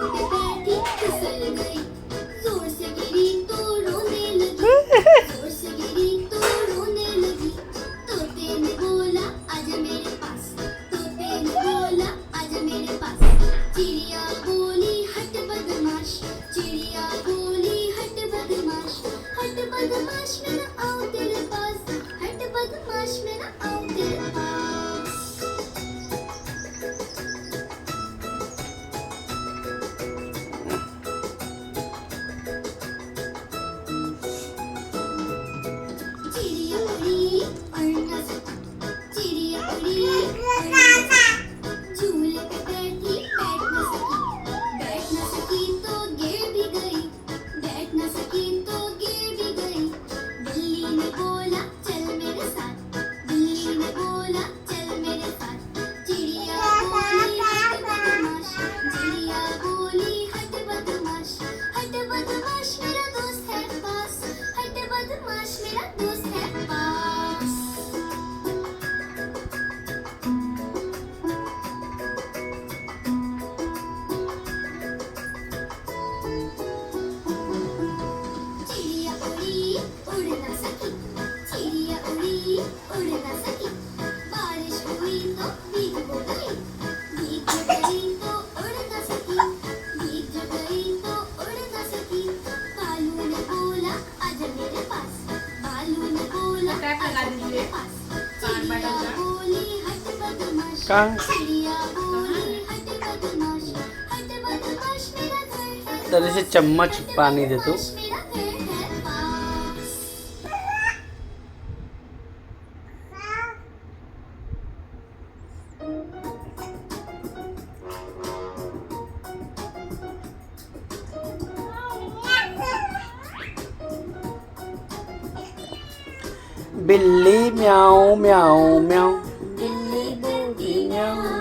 पे बैठी फिसल गई, जोर से गिरी तो रोने लगी, जोर से गिरी तो रोने लगी। तोते ने बोला आजा मेरे पास, तोते ने बोला आजा मेरे पास। चिड़िया बोली हट बदमाश, चिड़िया बोली हट बदमाश, हट बदमाश मैं ना आऊं तेरे पास, हट बदमाश मैं ना आऊं तेरे पास। चिड़िया उड़ी और ना सकी, चिड़िया उड़ी और ना सकी, झूले पे बैठी बैठ ना सकी तो गिर भी गई, बैठ ना सकी तो गिर भी गई। बिल्ली ने बोला चल मेरे साथ, बिल्ली ने बोला चल मेरे साथ। चिड़िया बोली हट बदमाश, चिड़िया बोली हट बदमाश, हट बदमाश मेरा दोस्त है पास, हट बदमाश मेरा दोस्त है पास। चिड़िया उड़ी उड़ ना सकी, चिड़िया उड़ी उड़ ना सकी। बारिश हुई तो भीग वो गई, भीग जो गई तो उड़ ना सकी, भीग जो गई तो उड़ ना सकी। बालू ने बोला आजा मेरे पास, बालू ने बोला आजा मेरे पास। चिड़िया बोली हट बदमाश, कहाँ? चिड़िया बोली हट बदमाश, हट बदमाश मेरा घर है तर से चम्मच पानी दे तू। मेरा घर है पास। बिल्ली म्याऊ म्याऊ म्याऊ, बिल्ली बोली म्याऊ।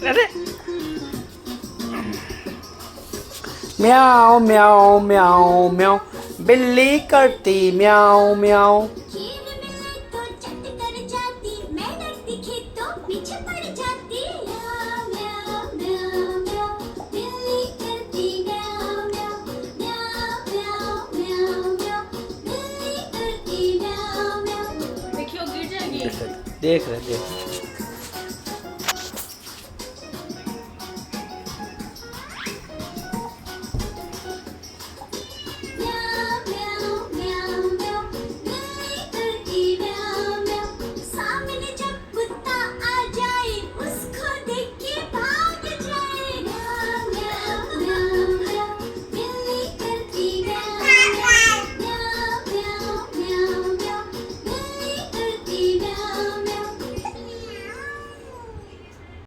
अरे म्याऊ म्याऊ म्याऊ म्याऊ, बिल्ली करती म्याऊ म्याऊ। देख रहे देख।